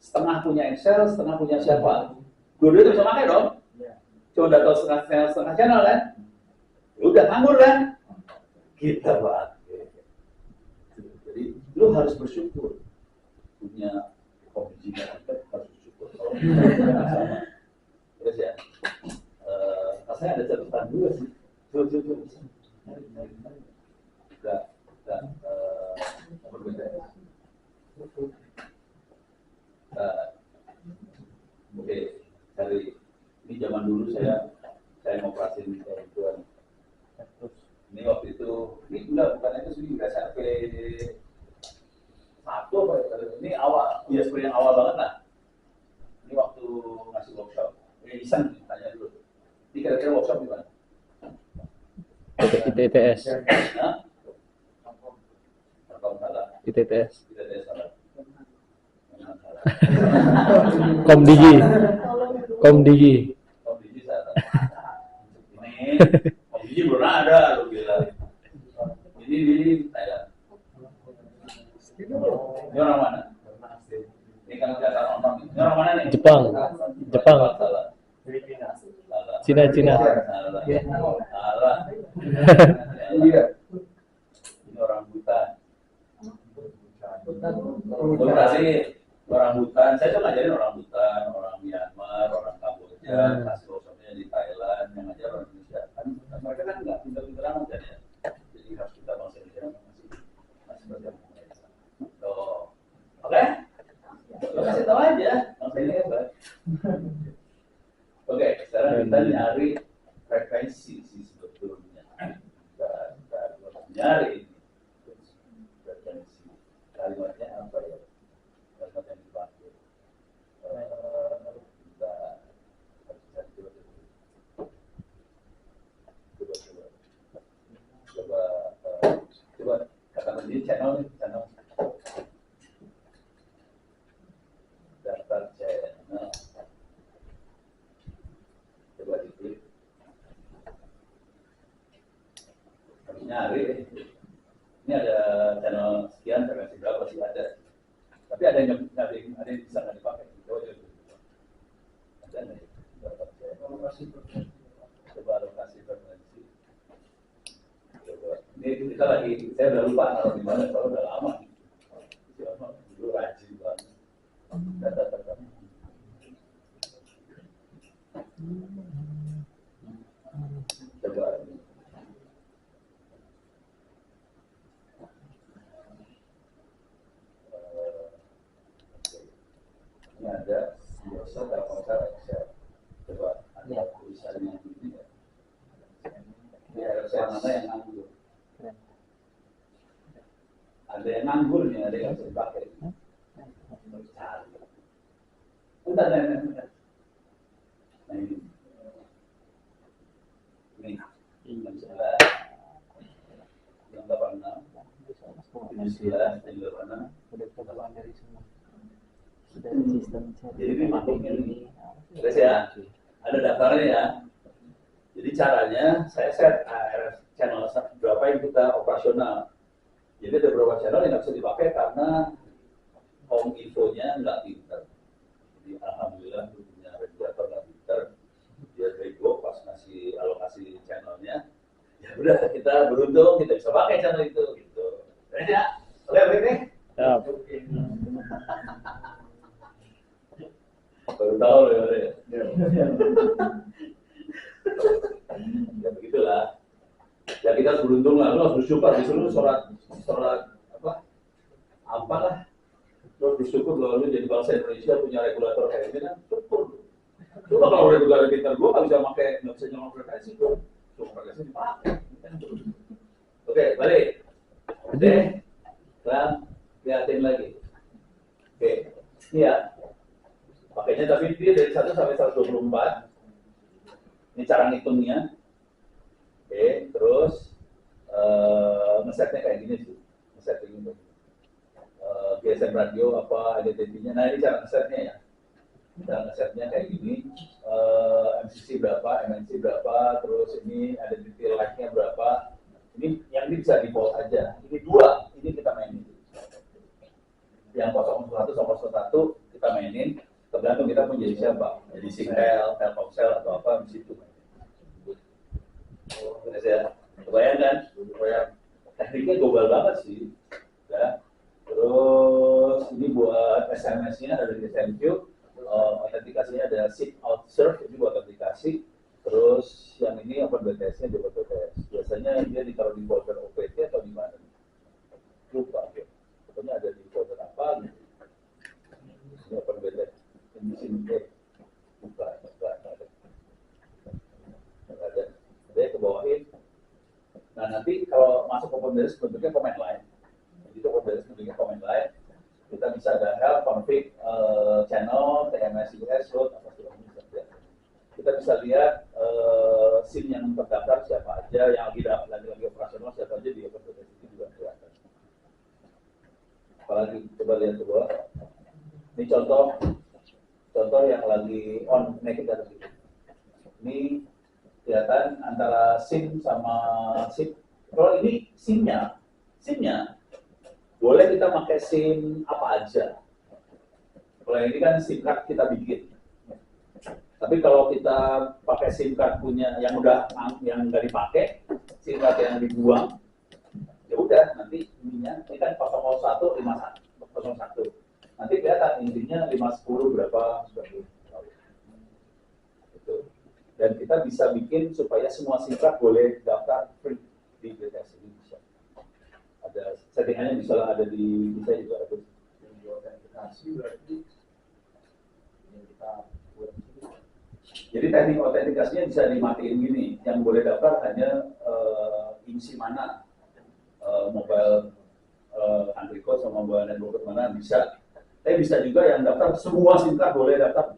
setengah punya Excel, setengah punya siapa. Dua-duanya bisa pakai dong. Cuma udah tahu setengah channel kan. Ya udah nganggur kan. Kita pakai. Jadi lu harus bersyukur punya komisinya harus bersyukur. Kalau sama. Terus ya. Rasanya ada catatan juga sih. Coba. Enggak berbeda. Oke, dari ini zaman dulu saya ngoperasin kebutuhan. Ini waktu itu, ini bukan itu sih, udah sampai satu apa ya? Ini awal, ya seperti yang awal banget lah. Ini waktu ngasih workshop, iseng tanya dulu. Ini kira-kira workshop gimana? ITTS. ITTS. Komdigi salah. Komdigi belum ada, lu bilang. Ini Thailand. Ini orang mana? Ini kan kelihatan orang. Ini orang mana nih? Jepang. Salah. Cina. Salah. Iya. Ini orang Butan. Orang Butan. Saya cuma ngajarin orang Butan, orang Myanmar, orang Kamboja, kasih workshopnya di Thailand, yang ngajar orang Indonesia. Kan mereka kan nggak pintar-pintar amat kan ya. Jadi harus kita bangsa Indonesia masih berjaya. Oke? Lo kasih tahu aja, bangsa ini hebat. Oke, sekarang kita nyari frekuensi sih sebetulnya. Kita nyari frekuensi. Kalimatnya apa ya? Kalimat yang dipakai. Kita coba katakan ini channel. Daftar channel. Coba diklik. Harus nyari. Ini ada channel sekian, frekuensi berapa sih ada. Tapi ada yang bisa nggak dipakai. Ada nggak? Coba alokasi frekuensi. Coba. Ini kita lagi, saya udah lupa naruh di mana, soalnya udah lama. Dulu rajin banget. Data. Coba. Ini ada biasa Telkomsel Excel. Coba ada tulisannya ini ya. Ini Excel mana yang nganggur? Ada yang nganggur nih, ada yang bisa dipakai. Cari. Bentar. Nah ini. Ini 11, 86, 79, 86. Jadi ini masuknya ini. Terus ya, ada daftarnya ya. Jadi caranya saya set channel berapa yang kita operasional. Jadi ada beberapa channel yang nggak bisa dipakai karena home infonya nggak pinter. Jadi alhamdulillah punya regulator nggak pinter. Dia bego pas ngasih alokasi channelnya. Ya udah kita beruntung kita bisa pakai channel itu gitu. Terus ya, lihat ini. Baru tahu ya. Ya begitulah. Ya kita harus beruntung lah, lu harus bersyukur. Disuruh sholat apalah. Lu bersyukur kalau lu jadi bangsa Indonesia punya regulator kayak gini kan, syukur. Coba kalau regulator pintar gua nggak bisa nyolong frekuensi tuh. Cuma frekuensi dipakai. Oke, balik. Oke, sekarang lihatin lagi. Oke, ini ya. Pakainya tapi dia dari 1 sampai 124. Ini cara ngitungnya. Oke, terus ngesetnya kayak gini sih. Ngesetting itu. GSM radio apa identitinya. Nah ini cara ngesetnya ya. Cara ngesetnya kayak gini. MCC berapa, MNC berapa, terus ini identity like-nya berapa. Ini yang ini bisa default aja. Ini 2, ini kita main ini. Yang 001 sama 01 kita mainin, tergantung kita mau jadi siapa, jadi Singtel, Telkomsel atau apa di situ. Ya, kebayang kan? Tekniknya global banget sih. Ya. Terus ini buat SMS-nya ada di SMQ, autentikasinya ada SIP out serve, ini buat autentikasi. Terus yang ini OpenBTS-nya di OpenBTS. Biasanya dia ditaruh di folder OPT atau di mana? Lupa, ya. Pokoknya ada di folder apa gitu. Ini OpenBTS. Ini sini buka, ada. Dia ke bawahin. Nah nanti kalau masuk OpenBTS bentuknya command line. Jadi itu OpenBTS bentuknya command line. Kita bisa ada help, config, channel, TMS, US, root, apa segala macam. Kita bisa lihat SIM yang terdaftar siapa aja, yang lagi operasional siapa aja di OpenBTS itu juga kelihatan. Apalagi coba lihat coba. Ini contoh yang lagi on naked data. Ini kelihatan antara SIM sama SIM. Kalau ini SIM-nya boleh kita pakai SIM apa aja. Kalau ini kan SIM card kita bikin. Tapi kalau kita pakai SIM card punya yang nggak dipakai, SIM card yang dibuang, ya udah nanti ininya ini kan 001 51 01. Nanti kelihatan intinya 510 berapa sebagainya. Dan kita bisa bikin supaya semua SIM card boleh daftar free di BTS ini bisa. Ada settingannya bisa ada di bisa juga ada di autentikasi berarti yang kita buat. Jadi teknik autentikasinya bisa dimatiin gini, yang boleh daftar hanya IMSI mana, mobile country code sama mobile network mana bisa. Tapi bisa juga yang daftar semua SIM card boleh daftar.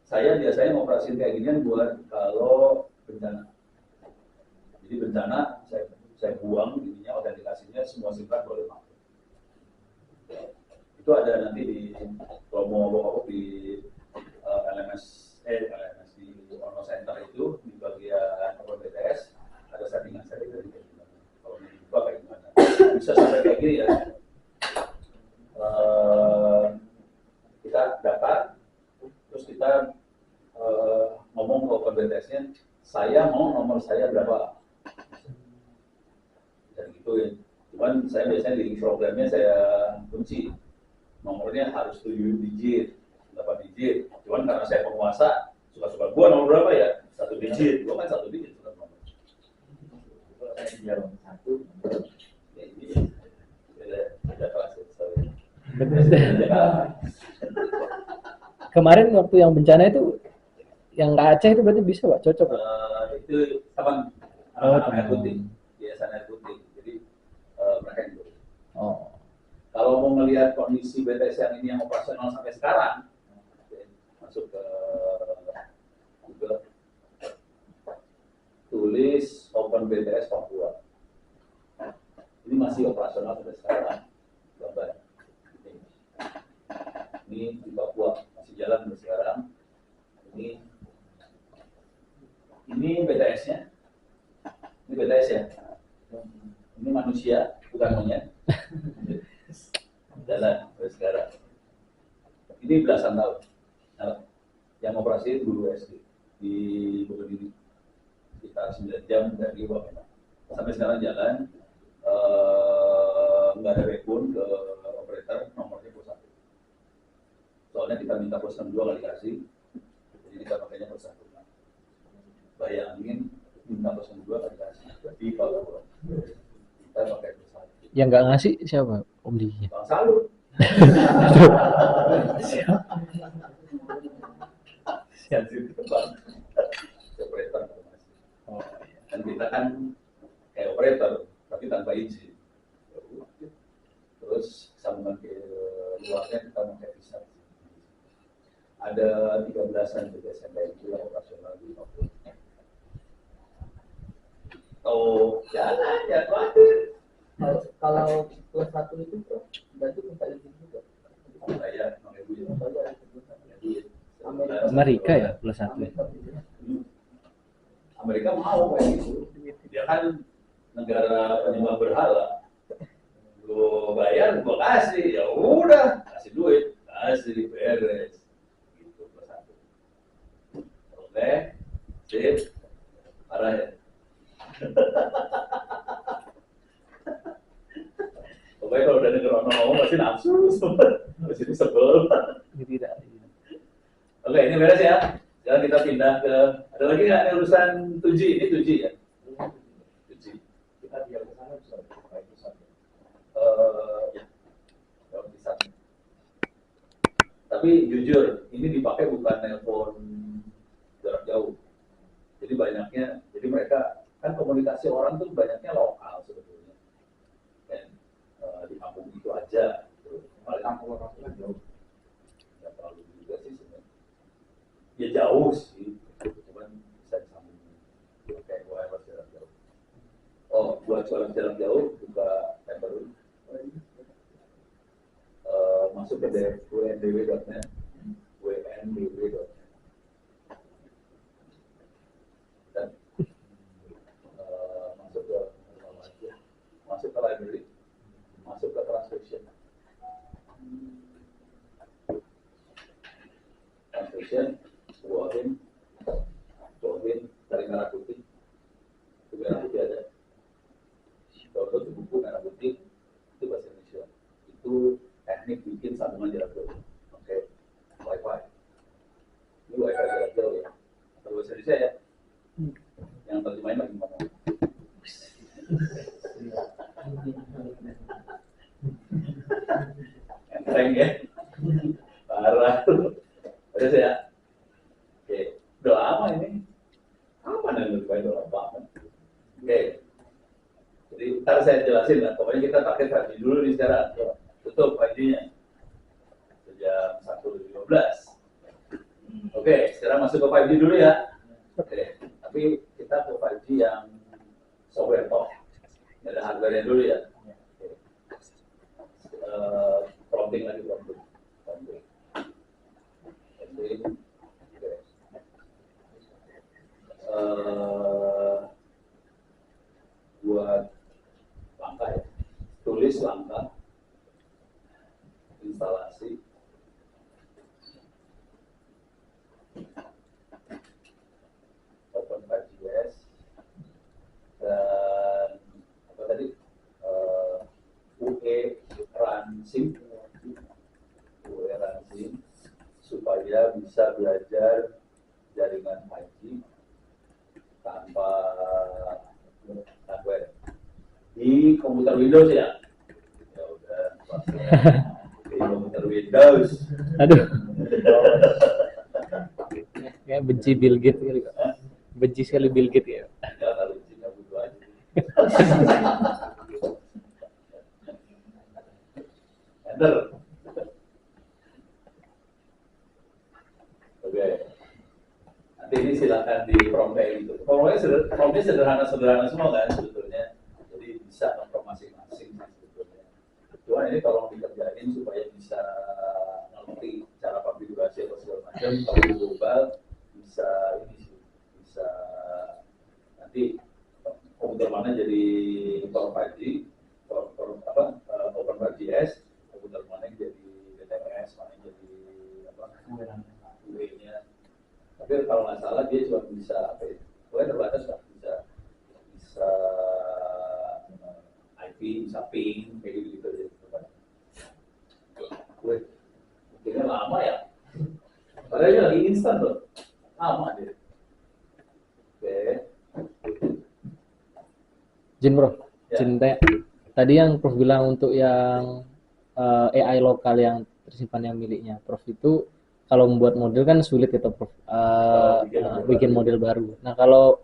Saya biasanya ngoperasiin kayak ginian buat kalau bencana. Jadi bencana saya buang ininya autentikasinya semua SIM card boleh pakai. Itu ada nanti di kalau mau bawa di LMS di Ono Center itu di bagian OpenBTS ada settingan kayak gimana. Kalau mau dibuka kayak gimana? Bisa sampai kayak gini ya. Kita daftar terus kita ngomong ke OpenBTS-nya, saya mau nomor saya berapa, dan gitu ya. Cuman saya biasanya di programnya saya kunci nomornya harus 7 digit, 8 digit. Cuman karena saya penguasa, suka-suka gua nomor berapa ya, 1 digit, gua kan 1 digit suka nomor. Saya satu, beda kelas ya. Kemarin waktu yang bencana itu, yang Aceh itu berarti bisa Pak, cocok Pak? Itu teman air putih, yayasan air putih. Jadi mereka yang dulu. Kalau mau melihat kondisi BTS yang ini yang operasional sampai sekarang, masuk ke Google, tulis OpenBTS Papua. Ini masih operasional sampai sekarang. Gambar. Ini di Papua masih jalan sampai sekarang. Ini BTS-nya. Ini BTS ya. Ini manusia, bukan monyet. Jalan sampai sekarang. Ini belasan tahun. Nah, yang operasi dulu SD di Bogor sekitar 9 jam dari Wamena. Sampai sekarang jalan. Nggak ada backbone ke operator, nomornya pos 1. Soalnya kita minta pos 62 nggak dikasih, jadi kita pakainya pos 1. Bayangin minta pos 62 nggak dikasih, di Papua kita pakai pos 1. Yang nggak ngasih siapa? Om Di. Bang Salut. Siap itu bang. Operator nggak masih. Dan kita kan kayak operator, tapi tanpa izin. Terus sambungan ke luarnya kita pakai visa. Ada 13-an BTS yang itu yang operasional di Papua. Oh, jalan ya khawatir. Kalau plus 1 itu berarti minta izin juga. Saya mengambil Amerika ya plus 1. Amerika mau kayak gitu. Dia kan negara penyembah berhala. Lu bayar, gua kasih, ya udah kasih duit. jadi beres. Gitu plus 1. Oke, sip, parah ya. Pokoknya kalau udah denger orang ngomong pasti nafsu, pasti sebel. Tidak. Oke, ini beres ya. Sekarang kita pindah ke, ada lagi nggak yang urusan 7? Ini 7 ya? 7. Kita biar ke sana bisa pakai bisa. Ya, kalau bisa. Tapi jujur, ini dipakai bukan telepon jarak jauh. Jadi banyaknya, jadi mereka kan komunikasi orang tuh banyaknya lokal sebetulnya. Dan di kampung itu aja. Gitu. Paling Kampung orang kan jauh. nggak terlalu juga sih sebenarnya. Ya jauh sih, cuman bisa disambung kayak wireless jarak jauh. Oh, buat wireless jarak jauh buka tab baru. Masuk ke wndw.net, wndw.net, dan masuk ke library, masuk ke transcription, buahin dari merah putih, itu merah putih ada, download buku merah putih, itu bahasa Indonesia, itu teknik bikin sambungan jarak jauh. Oke, wifi. Ini wifi jarak jauh ya. Atau bahasa Indonesia ya. Yang terjemahin lagi ngomong. Enteng ya. Parah. Udah ya. Oke, udah lama ini. Kapan yang wifi udah lama banget. Oke. Jadi ntar saya jelasin lah. Pokoknya kita pakai 5G dulu nih sekarang. Tutup 5G-nya sejam 1.15. Oke, sekarang masuk ke 5G dulu ya. Oke, tapi kita ke 5G yang software toh. Ada hardware-nya dulu ya. Oke. Prompting lagi prompting. Oke. Buat langkah ya. Tulis langkah. Instalasi Open 5GS dan apa tadi UE Ransim supaya bisa belajar jaringan 5G tanpa hardware di komputer Windows ya. Ya udah di komputer Windows. Aduh. Kayak benci Bill Gates kali. Benci sekali Bill Gates ya. Jangan benci, nggak butuh aja. Enter. Oke. Nanti ini silakan di prompt kayak gitu. Promptnya sederhana semua kan sebetulnya. Jadi bisa prompt masing-masing sebetulnya. Cuma ini tolong dikerjain supaya bisa ngerti cara konfigurasi atau segala macam. Kalau di global bisa ini sih, bisa nanti komputer mana jadi Open 5G, Open 5GS, komputer mana yang jadi BTS, mana yang jadi apa? UE-nya. Tapi kalau nggak salah dia cuma bisa apa ya? Pokoknya terbatas lah, bisa IP, bisa ping, kayak gitu aja. Wih, mungkinnya lama ya. Padahal ini lagi instan loh, lama dia. Oke. Jin bro, Ya. Jin tadi yang Prof bilang untuk yang AI lokal yang tersimpan yang miliknya Prof itu kalau membuat model kan sulit ya Prof, bikin model baru. Nah kalau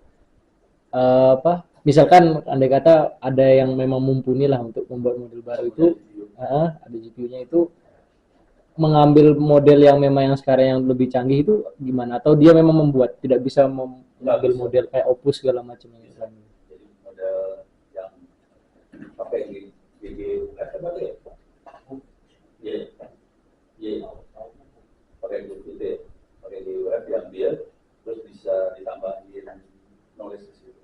apa misalkan andai kata ada yang memang mumpuni lah untuk membuat model baru itu, ada GPU-nya itu mengambil model yang memang yang sekarang yang lebih canggih itu gimana? Atau dia memang membuat tidak bisa mengambil model kayak Opus segala macam yang Jadi model yang pakai apa ya? Iya, pakai gitu ya, pakai di web yang dia terus bisa ditambahin knowledge di situ.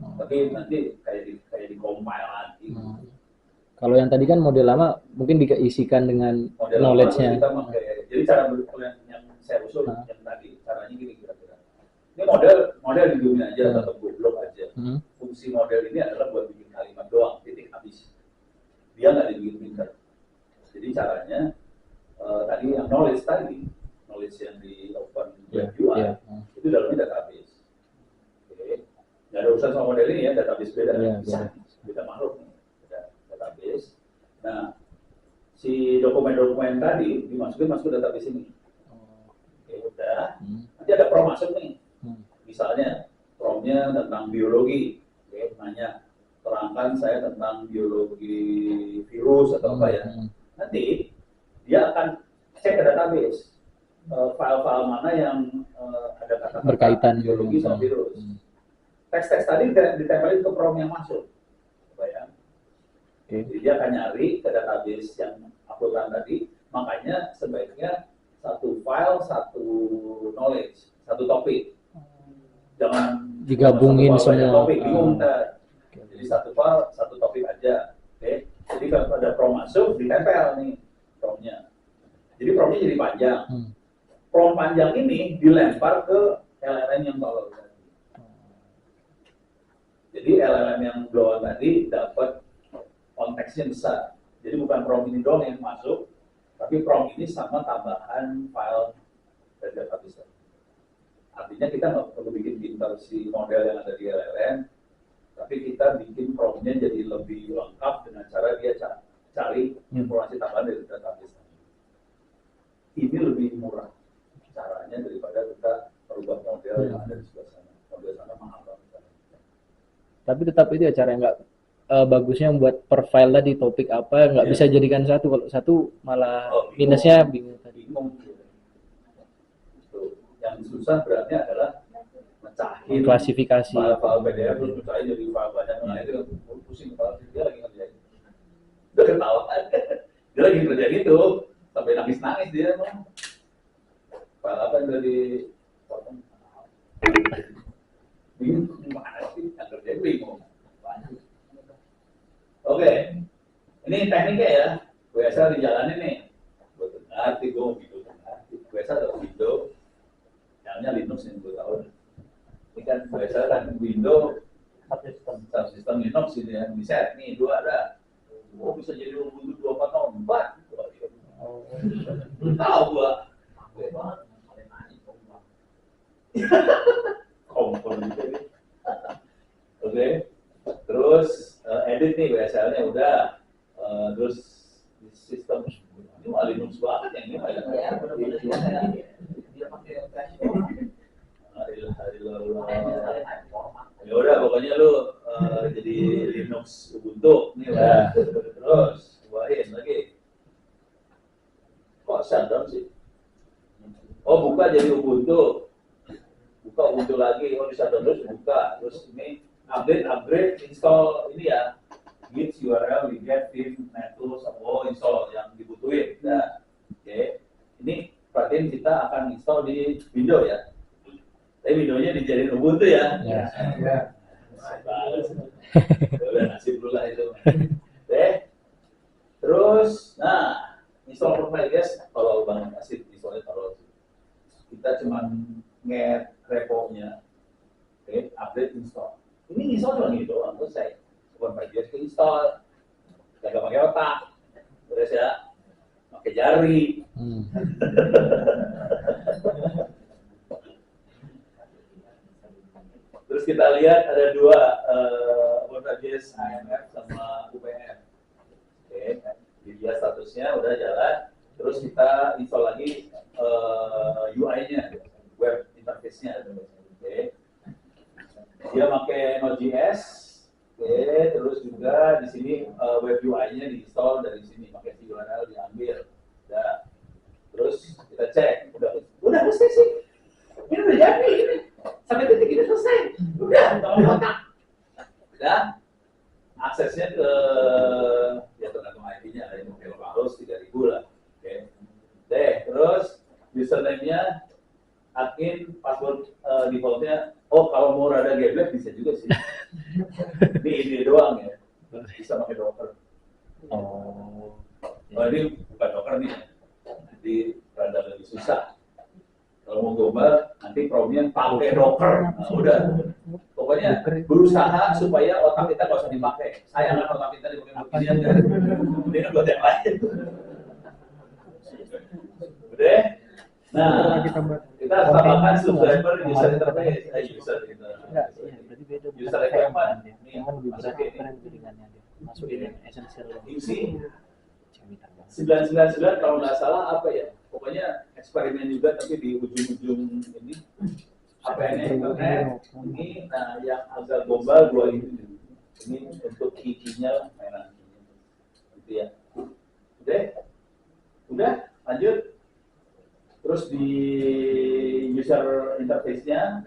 Tapi nanti kayak di compile lagi. Kalau yang tadi kan model lama mungkin diisikan dengan Model knowledge-nya. kita pakai Jadi cara yang saya usul Nah. yang tadi caranya gini kira-kira. Ini model di dunia aja atau goblok aja. Fungsi model ini adalah buat bikin kalimat doang, titik habis. Dia nggak dibikin pintar. Jadi caranya tadi yang knowledge yang di open web UI itu dalamnya database. Oke. Nggak ada urusan sama model ini ya, database beda, beda makhluk nih, database. Nah, si dokumen-dokumen tadi masuk ke database ini. Oke, udah. Nanti ada prompt masuk nih. Misalnya prompt-nya tentang biologi. Oke, nanya terangkan saya tentang biologi virus atau apa ya. Nanti dia akan cek ke database file-file mana yang ada kata-kata berkaitan biologi sama virus. Teks-teks tadi ditempelin ke prompt yang masuk. Bayang. Jadi dia akan nyari ke database yang uploadan tadi. Makanya sebaiknya satu file, satu knowledge, satu topik. Jangan digabungin semua. Topik, bingung ntar. Jadi satu file, satu topik aja. Oke. Jadi kalau ada prompt masuk, ditempel nih prompt-nya. Jadi prompt-nya jadi panjang. Prompt panjang ini dilempar ke LLM yang tolol tadi. Jadi LLM yang blow tadi dapat konteksnya besar. Jadi bukan prompt ini doang yang masuk, tapi prompt ini sama tambahan file dari database tadi. Artinya kita nggak perlu bikin pintar si model yang ada di LLM, tapi kita bikin prompt-nya jadi lebih lengkap dengan cara dia cari informasi tambahan dari database. Ini lebih murah caranya daripada kita merubah model yang ada di sebelah sana. Model sana mahal banget. Tapi tetap itu ya cara yang nggak bagusnya buat per file tadi topik apa nggak bisa jadikan satu. Kalau satu malah minusnya bingung tadi. Yang susah berarti adalah mecahin klasifikasi file PDF terus mecahin jadi file banyak. Nah itu pusing kepala dia lagi ngerjain. Udah ketawa dia lagi ngerjain itu sampai nangis dia emang. File apa yang udah dipotong? Bingung gimana sih yang kerjain bingung. Oke, ini tekniknya ya. WSL dijalanin nih. Gue ngerti, gue mau gitu ngerti. WSL atau Windows, namanya Linux yang gue tahu. Ini kan WSL kan Windows, subsystem Linux gitu ya. Bisa nih dua ada. Oh bisa jadi Ubuntu 24.04. Tahu gua. Kompon gitu. Oke. Terus edit nih WSL-nya udah. Terus sistem ini mah Linux banget yang ini mah ya. Dia pakai ya udah pokoknya lu jadi Linux Ubuntu nih udah. Terus buahin lagi. Kok shutdown sih? Oh buka jadi Ubuntu. Buka Ubuntu lagi. Oh di shutdown terus buka. Terus ini upgrade install ini ya. Git URL get vim netlus install yang dibutuhin. Nah, oke. Ini perhatiin kita akan install di Windows ya. Tapi Windows-nya dijadiin Ubuntu ya. Ya. Udah nasib dulu lah itu. Oke. Terus, nah, install profile guys. Kalau Bang Nasib installnya kalau kita cuma nge repo-nya, oke, update install. Ini install cuma gitu doang, selesai. Bukan pakai ke install, nggak pakai otak, terus ya, pakai jari. Terus kita lihat ada dua Word.js IMF sama UPF. Oke, dia statusnya udah jalan. Terus kita install lagi UI-nya, web interface-nya. Oke, dia pakai Node.js. Oke, terus juga di sini web UI-nya diinstal dari sini, pakai URL diambil. Udah. Terus kita cek, udah selesai sih. Ini udah jadi ini. Sampai titik ini selesai. Udah, tolong otak. Udah. Aksesnya ke ya tergantung IP-nya, ada yang pakai localhost 3000 lah. Oke. Terus username-nya admin, password default-nya. Oh, kalau mau rada geblek bisa juga sih. Ini doang ya. Bisa pakai Docker. Oh, ini bukan Docker nih. Jadi rada susah. Kalau mau global, nanti problemnya pakai Docker. Nah, udah. Pokoknya berusaha supaya otak kita nggak usah dipakai. Sayangkan otak kita dipakai beginian kan. Dia buat yang lain. Udah. Nah, kita tambahkan subscriber user interface. User gitu. User requirement. Ini masukin. Masukin essential. Isi 999 kalau nggak salah apa ya? Pokoknya eksperimen juga tapi di ujung-ujung ini APN internet ini, nah yang agak global 2 ini untuk key-nya mainan gitu ya. Udah lanjut. Terus di user interface-nya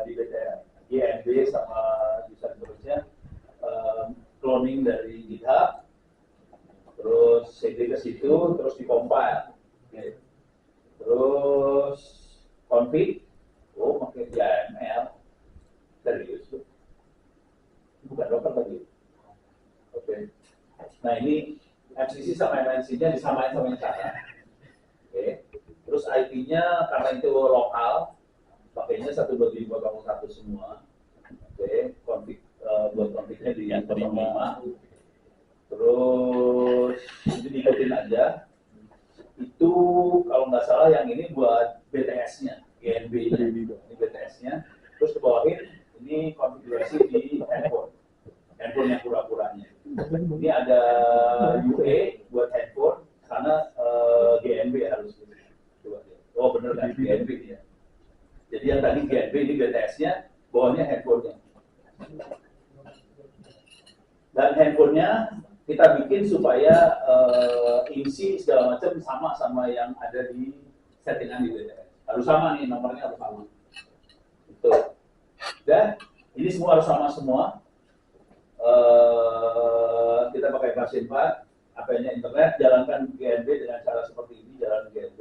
di GNB sama user interface-nya cloning dari GitHub, terus CD ke situ, terus di-compile. Okay. Terus config, pakai YAML, serius tuh. Bukan Docker tadi. Oke. Nah ini MCC sama MNC-nya disamain sama yang cara. Oke. Terus IP-nya karena itu lokal, pakainya 123.1 semua. Oke. Config buat config-nya di 05. Terus itu diikutin aja. Itu kalau nggak salah yang ini buat BTS-nya, GNB-nya, ini BTS-nya. Terus ke bawahin ini konfigurasi di handphone yang pura-puranya. Ini ada UA buat handphone, karena GNB harus. Oh bener kan GNB ya. Jadi yang tadi GNB ini BTS-nya, bawahnya handphone-nya. Dan handphonenya kita bikin supaya isi segala macam sama yang ada di settingan di BTS. Harus sama nih, nomornya harus sama. Betul. Dan ini semua harus sama semua. Kita pakai versi 4, APN-nya internet, jalankan GNB dengan cara seperti ini, jalan GNB.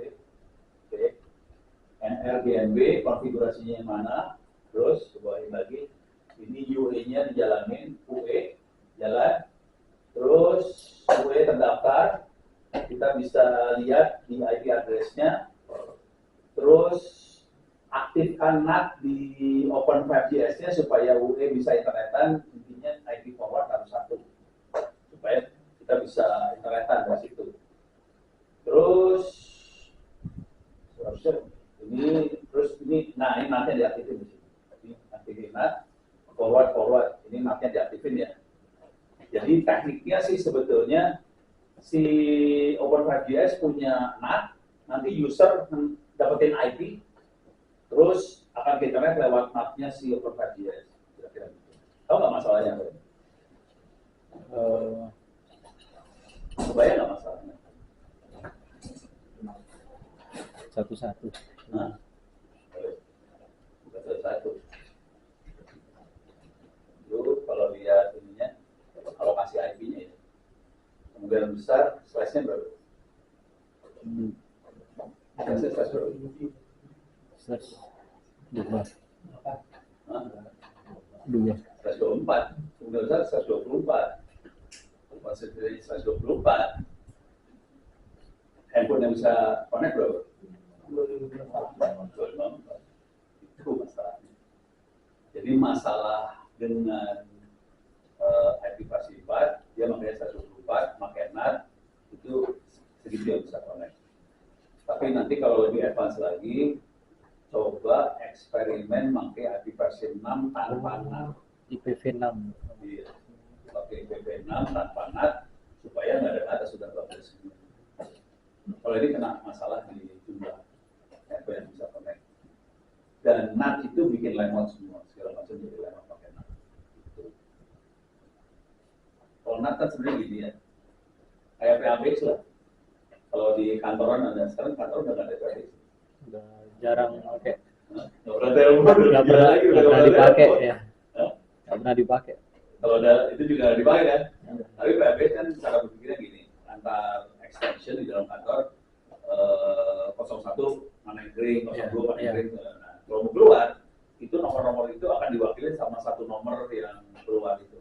Oke. NR GNB, konfigurasinya yang mana, terus bawain lagi. Ini UE-nya dijalanin, UE, jalan. Terus UE terdaftar, kita bisa lihat di IP address-nya. Terus aktifkan NAT di Open5JS-nya supaya UE bisa internetan. Intinya IP forward harus 1 supaya kita bisa internetan dari situ. Terus nah ini NAT-nya diaktifin di sini. Ini aktifin NAT, forward, ini NAT-nya diaktifin ya. Jadi tekniknya sih sebetulnya si Open5JS punya NAT, nanti user dapetin IP, terus akan ke internet lewat NAT-nya si Open5JS. Kira-kira gitu. Tahu nggak masalahnya? Kebayang nggak masalahnya? Satu-satu. Nah, bukan satu. Dulu kalau lihat ininya, alokasi IP-nya ya, kemungkinan besar slash-nya berapa? Slash berapa? Slash 2. Slash 24. Kemungkinan besar slash 24. Maksud dari slash 24. Handphone yang bisa connect berapa? 25. Itu masalahnya. Jadi masalah dengan IP versi 4, dia makanya 124, pakai NAT, itu segitu yang bisa connect. Tapi nanti kalau lebih advance lagi, coba eksperimen pakai IP versi 6 tanpa NAT. IPv6. Iya, pakai IPv6 tanpa NAT, supaya nggak ada kata sudah bagus. Kalau ini kena masalah di jumlah IP yang bisa connect. Dan NAT itu bikin lemot semua, segala macam jadi lemot pakai NAT. Kalau NAT kan sebenarnya gini ya, kayak PABX lah. Kalau di kantoran ada, sekarang kantor udah nggak ada PABX. Udah jarang pakai. Nggak pernah telepon, Nggak pernah dipakai ya. Nggak pernah dipakai. Kalau ada itu juga nggak dipakai kan. Tapi PABX kan cara berpikirnya gini, antar extension di dalam kantor 01 mana yang kering, 02 mana yang kering. Nah, kalau mau keluar, itu nomor-nomor itu akan diwakili sama satu nomor yang keluar itu.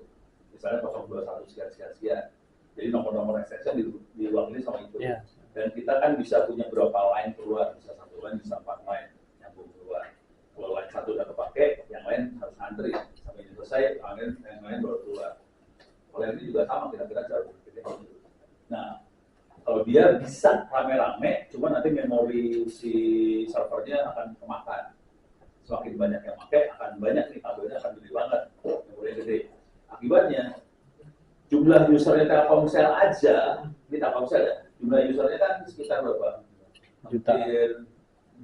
Misalnya 021 sekian. Jadi nomor-nomor extension diwakili sama itu. Dan kita kan bisa punya berapa line keluar, bisa 1 line, bisa 4 line nyambung keluar. Kalau line 1 udah kepake, yang lain harus ngantri sampai selesai, yang lain baru keluar. Kalau ini juga sama, kira-kira cara berpikirnya gitu. Nah, kalau dia bisa rame-rame, cuma nanti memori si servernya akan kemakan. Semakin banyak yang pakai, akan banyak nih kabelnya akan gede banget, memori gede. Akibatnya jumlah usernya Telkomsel aja, ini Telkomsel ya, jumlah usernya kan sekitar berapa? Juta.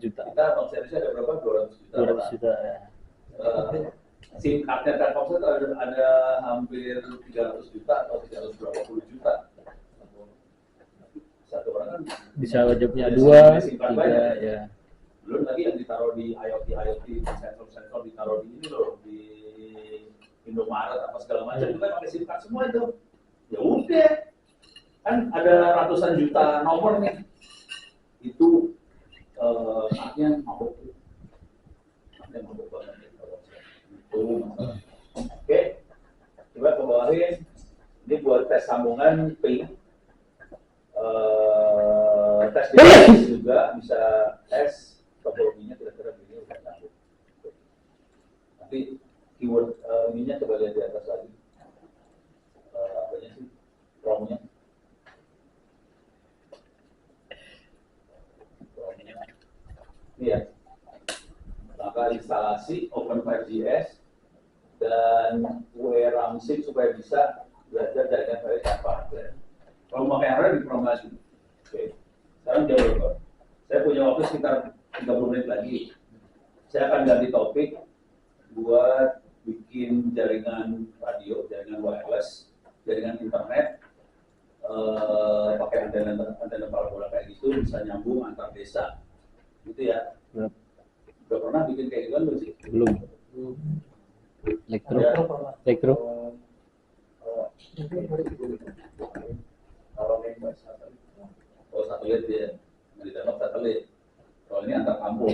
Kita Telkomsel ada berapa? 200 juta. 200 juta ya. SIM cardnya Telkomsel ada hampir 300 juta atau 320 juta. Satu orang kan Bisa wajibnya punya 2, SIM card 3 banyak, ya. Belum lagi yang ditaruh di IoT, di sensor ditaruh di ini loh, di Indomaret apa segala macam itu kan pakai SIM card semua itu. Ya udah, kan ada ratusan juta nomor nih. Itu artinya mabuk banget. Oke, coba ke bawahin. Ini buat tes sambungan ping. Tes juga bisa tes topologinya kira-kira begini udah nyambung. Tapi keyword ininya coba lihat di atas lagi. Apanya sih? ROM-nya. Ini ya. Maka instalasi Open5GS dan WRAMSIP supaya bisa belajar jaringan baik tanpa hardware. Kalau pakai hardware dipromosi. Oke. Sekarang jauh berapa? Saya punya waktu sekitar 30 menit lagi. Saya akan ganti topik buat bikin jaringan radio, jaringan wireless, jaringan internet, pakai antena parabola kayak gitu bisa nyambung antar desa, gitu ya. Udah pernah bikin kayak gitu kan belum sih? Belum. Elektro. Kalau ini satelit dia, di dalam satelit. Kalau ini antar kampung,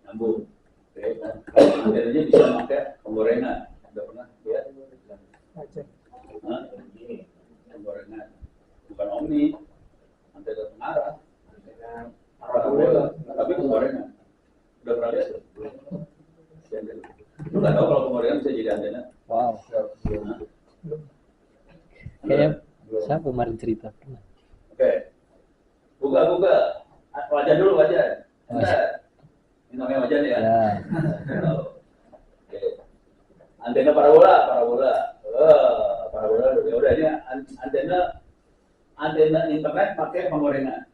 nyambung. Oke, akhirnya bisa pakai penggorengan. Udah pernah lihat? Ini penggorengan, bukan omni, antena pengarah, parabola, tapi penggorengan. Udah pernah lihat? Lu nggak tahu kalau penggorengan bisa jadi antena? Wow. Kayaknya saya kemarin cerita pernah. Oke. Buka. Wajan dulu, wajan. Ini namanya wajan ya? Ya. Oke. Antena parabola. Parabola. Ya udah ini antena internet pakai penggorengan.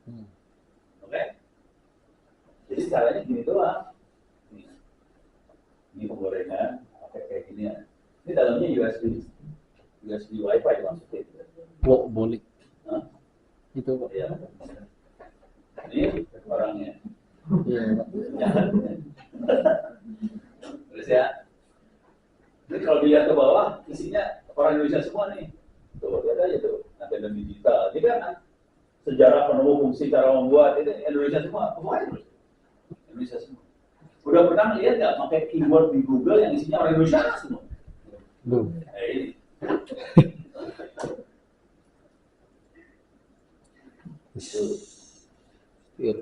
Oke. Jadi caranya gini doang. Ini penggorengan pakai kayak gini ya. Ini dalamnya USB Wi-Fi maksudnya. Boleh. Hah? Itu Pak. Iya. Ini orangnya. Iya, Pak. Terus ya. Ini kalau dilihat ke bawah, isinya orang Indonesia semua nih. Tuh, lihat aja tuh. Antena digital. Ini kan sejarah penemu fungsi cara membuat itu Indonesia semua. Indonesia semua. Udah pernah lihat nggak pakai keyboard di Google yang isinya orang Indonesia semua? Belum. Ini. Iya.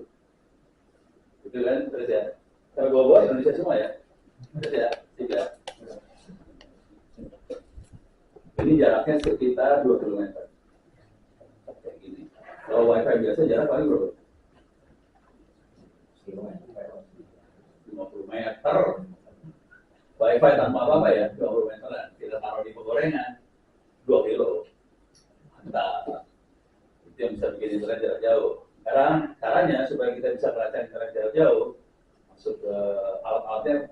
Itu kan terus ya. Kalau bawa Indonesia semua ya. Terus ya, 3. Ini jaraknya sekitar 2 km. Kayak gini. Kalau Wi-Fi biasa jarak paling berapa? 50 meter. Wi-Fi tanpa apa-apa ya, 20 meteran. Kita taruh di penggorengan, 2 kilo. Mantap. Itu yang bisa bikin internet jarak jauh. Sekarang caranya supaya kita bisa melacak internet jarak jauh, masuk ke alat-alatnya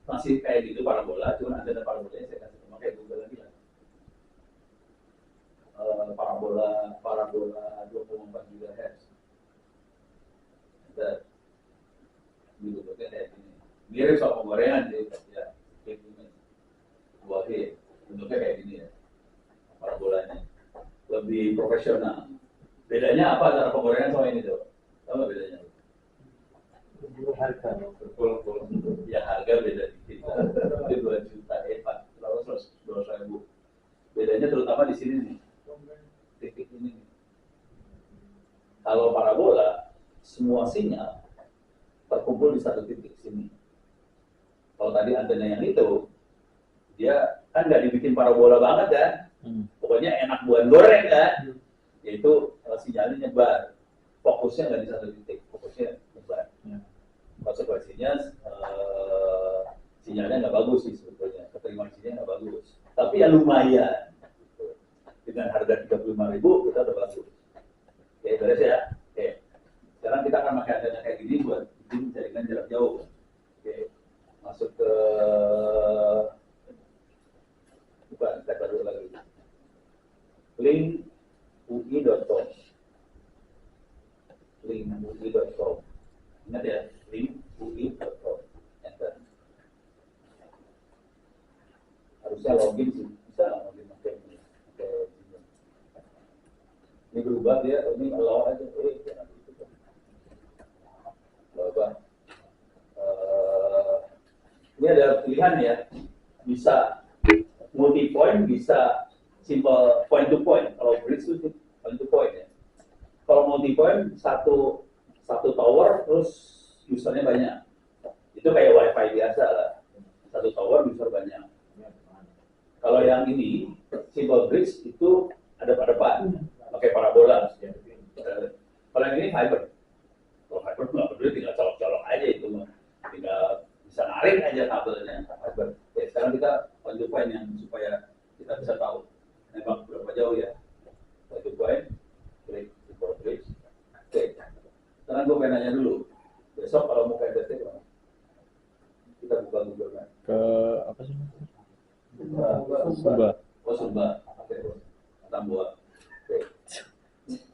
masih kayak gitu parabola, cuma antena parabolanya saya kasih pakai Google lagi lah. Parabola 24 GHz. Dan ini bentuknya kayak gini. Mirip sama penggorengan sih, ya. Kayak gini. Bentuknya kayak gini ya. Parabolanya lebih profesional. Bedanya apa antara penggorengan sama ini tuh? Tahu nggak bedanya? Harga. Ya harga beda dikit. Itu 2 juta Pak. Lalu 200.000. Bedanya terutama di sini nih. Titik ini nih. Kalau parabola, semua sinyal terkumpul di satu titik sini. Kalau tadi antena yang itu, dia kan nggak dibikin parabola banget kan, pokoknya enak buat goreng kan, yaitu sinyalnya nyebar, fokusnya nggak di satu titik, fokusnya nyebar. Konsekuensinya sinyalnya nggak bagus sih sebetulnya, keterimaan sinyalnya nggak bagus, tapi ya lumayan. Dengan harga 35.000 kita udah bagus. Oke, beres ya. Oke. Sekarang kita akan pakai antena kayak gini buat bikin jaringan jarak jauh. Oke. Masuk ke bukan kita dulu lagi. Link ui.com. Link ui.com. Ingat ya, link ui.com. Enter. Harusnya login sih, bisa login pakai ini. Ini berubah dia, ini allow aja, jangan gitu. Bapak, ini ada pilihan ya, bisa multi point, bisa simple point to point. Kalau bridge itu point to point ya. Kalau multi point satu tower terus usernya banyak. Itu kayak wifi biasa lah. Satu tower user banyak. Kalau yang ini simple bridge itu ada pada depan. Pakai parabola. Kalau yang ini fiber. Kalau fiber nggak peduli, tinggal colok-colok aja itu, tinggal bisa narik aja kabelnya. Fiber. Oke, sekarang kita point yang supaya kita bisa tahu nembak berapa jauh ya. Point, klik import bridge. Oke. Sekarang gue pengen nanya dulu. Besok kalau mau ke NTT gimana? Kita buka Google Map. Ke apa sih? Sumba. Oh Sumba. Oke. Tambua. Oke.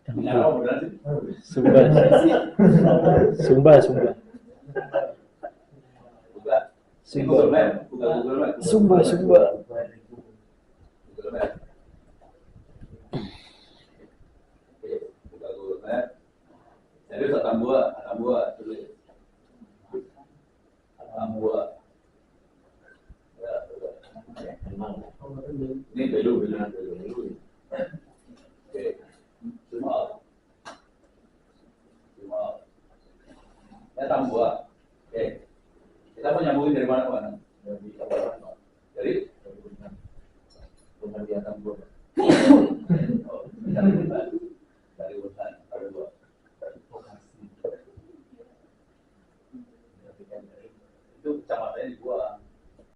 Ini apa beneran sih? Sumba. Sumba. Buka. Sumba. Google Map. Buka Google Map. Sumba. Google Map. Oke. Buka Google Map. Jadi Tambua.